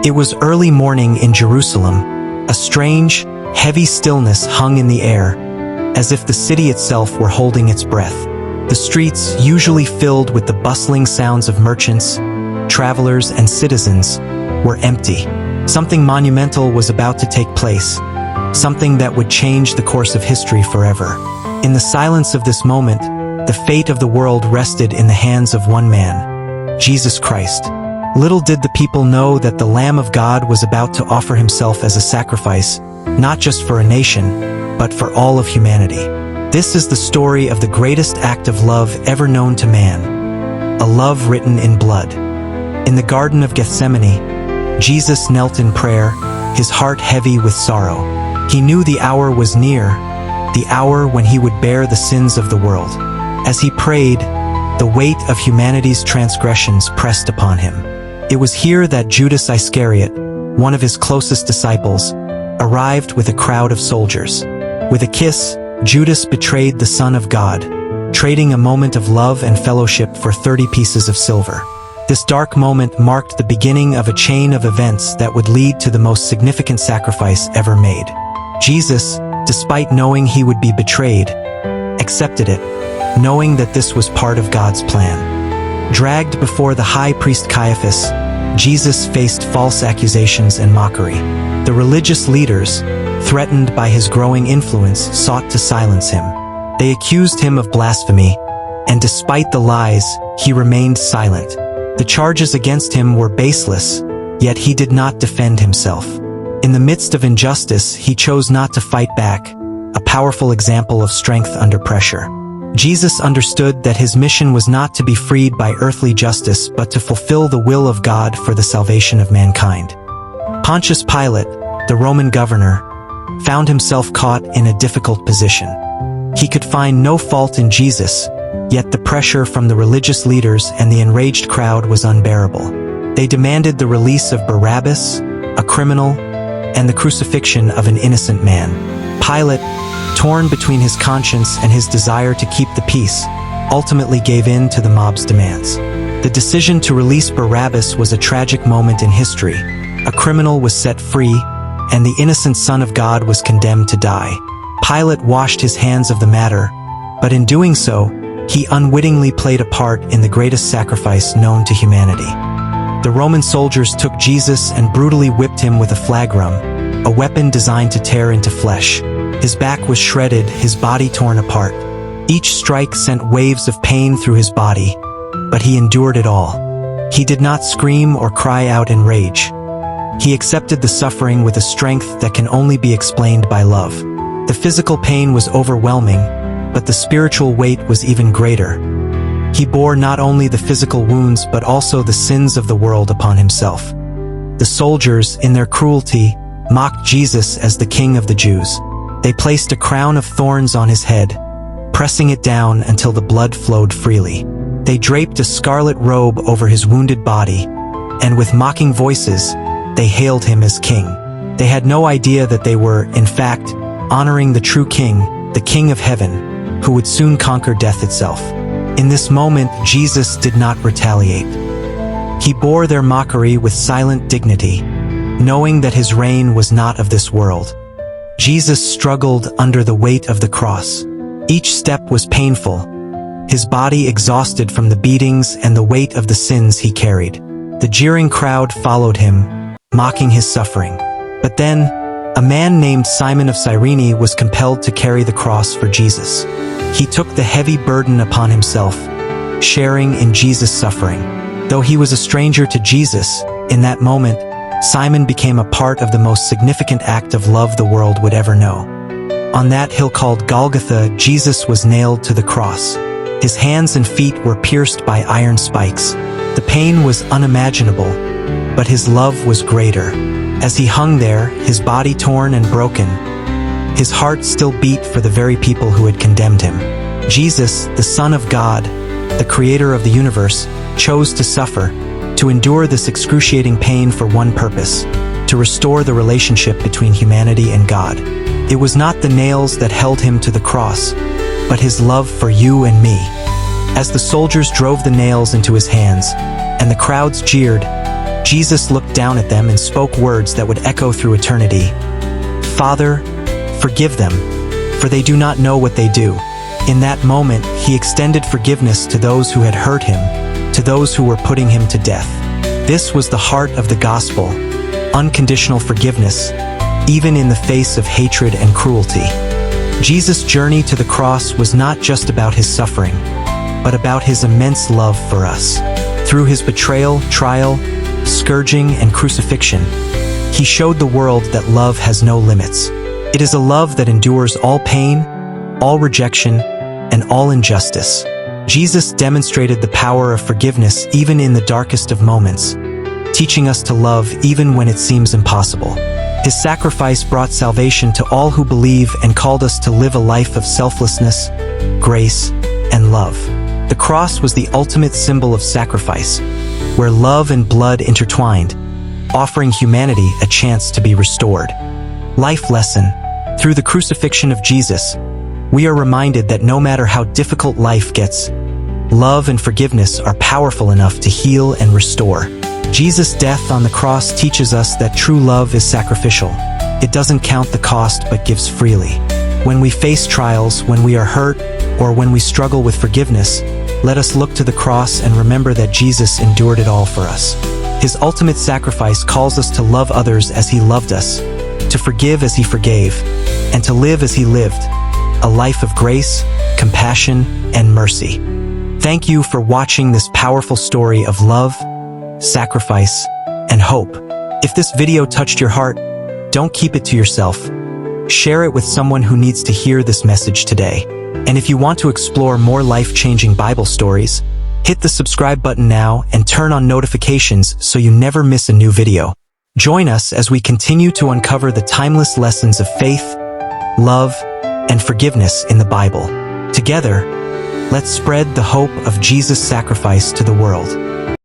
It was early morning in Jerusalem. A strange, heavy stillness hung in the air, as if the city itself were holding its breath. The streets, usually filled with the bustling sounds of merchants, travelers, and citizens, were empty. Something monumental was about to take place, something that would change the course of history forever. In the silence of this moment, the fate of the world rested in the hands of one man, Jesus Christ. Little did the people know that the Lamb of God was about to offer himself as a sacrifice, not just for a nation, but for all of humanity. This is the story of the greatest act of love ever known to man, a love written in blood. In the Garden of Gethsemane, Jesus knelt in prayer, his heart heavy with sorrow. He knew the hour was near, the hour when he would bear the sins of the world. As he prayed, the weight of humanity's transgressions pressed upon him. It was here that Judas Iscariot, one of his closest disciples, arrived with a crowd of soldiers. With a kiss, Judas betrayed the Son of God, trading a moment of love and fellowship for 30 pieces of silver. This dark moment marked the beginning of a chain of events that would lead to the most significant sacrifice ever made. Jesus, despite knowing he would be betrayed, accepted it, knowing that this was part of God's plan. Dragged before the high priest Caiaphas, Jesus faced false accusations and mockery. The religious leaders, threatened by his growing influence, sought to silence him. They accused him of blasphemy, and despite the lies, he remained silent. The charges against him were baseless, yet he did not defend himself. In the midst of injustice, he chose not to fight back, a powerful example of strength under pressure. Jesus understood that his mission was not to be freed by earthly justice but to fulfill the will of God for the salvation of mankind. Pontius Pilate, the Roman governor, found himself caught in a difficult position. He could find no fault in Jesus, yet the pressure from the religious leaders and the enraged crowd was unbearable. They demanded the release of Barabbas, a criminal, and the crucifixion of an innocent man. Pilate, torn between his conscience and his desire to keep the peace, ultimately gave in to the mob's demands. The decision to release Barabbas was a tragic moment in history. A criminal was set free, and the innocent Son of God was condemned to die. Pilate washed his hands of the matter, but in doing so, he unwittingly played a part in the greatest sacrifice known to humanity. The Roman soldiers took Jesus and brutally whipped him with a flagrum, a weapon designed to tear into flesh. His back was shredded, his body torn apart. Each strike sent waves of pain through his body, but he endured it all. He did not scream or cry out in rage. He accepted the suffering with a strength that can only be explained by love. The physical pain was overwhelming, but the spiritual weight was even greater. He bore not only the physical wounds but also the sins of the world upon himself. The soldiers, in their cruelty, mocked Jesus as the King of the Jews. They placed a crown of thorns on his head, pressing it down until the blood flowed freely. They draped a scarlet robe over his wounded body, and with mocking voices, they hailed him as king. They had no idea that they were, in fact, honoring the true king, the King of Heaven, who would soon conquer death itself. In this moment, Jesus did not retaliate. He bore their mockery with silent dignity, knowing that his reign was not of this world. Jesus struggled under the weight of the cross. Each step was painful, his body exhausted from the beatings and the weight of the sins he carried. The jeering crowd followed him, mocking his suffering. But then, a man named Simon of Cyrene was compelled to carry the cross for Jesus. He took the heavy burden upon himself, sharing in Jesus' suffering. Though he was a stranger to Jesus, in that moment, Simon became a part of the most significant act of love the world would ever know. On that hill called Golgotha, Jesus was nailed to the cross. His hands and feet were pierced by iron spikes. The pain was unimaginable, but his love was greater. As he hung there, his body torn and broken, his heart still beat for the very people who had condemned him. Jesus, the Son of God, the creator of the universe, chose to suffer, to endure this excruciating pain for one purpose: to restore the relationship between humanity and God. It was not the nails that held him to the cross, but his love for you and me. As the soldiers drove the nails into his hands, and the crowds jeered, Jesus looked down at them and spoke words that would echo through eternity. "Father, forgive them, for they do not know what they do." In that moment, he extended forgiveness to those who had hurt him, to those who were putting him to death. This was the heart of the gospel, unconditional forgiveness, even in the face of hatred and cruelty. Jesus' journey to the cross was not just about his suffering, but about his immense love for us. Through his betrayal, trial, scourging, and crucifixion, he showed the world that love has no limits. It is a love that endures all pain, all rejection, and all injustice. Jesus demonstrated the power of forgiveness even in the darkest of moments, teaching us to love even when it seems impossible. His sacrifice brought salvation to all who believe and called us to live a life of selflessness, grace, and love. The cross was the ultimate symbol of sacrifice, where love and blood intertwined, offering humanity a chance to be restored. Life lesson: through the crucifixion of Jesus, we are reminded that no matter how difficult life gets, love and forgiveness are powerful enough to heal and restore. Jesus' death on the cross teaches us that true love is sacrificial. It doesn't count the cost but gives freely. When we face trials, when we are hurt, or when we struggle with forgiveness, let us look to the cross and remember that Jesus endured it all for us. His ultimate sacrifice calls us to love others as he loved us, to forgive as he forgave, and to live as he lived, a life of grace, compassion, and mercy. Thank you for watching this powerful story of love, sacrifice, and hope. If this video touched your heart, don't keep it to yourself. Share it with someone who needs to hear this message today. And if you want to explore more life-changing Bible stories, hit the subscribe button now and turn on notifications so you never miss a new video. Join us as we continue to uncover the timeless lessons of faith, love, and forgiveness in the Bible. Together, let's spread the hope of Jesus' sacrifice to the world.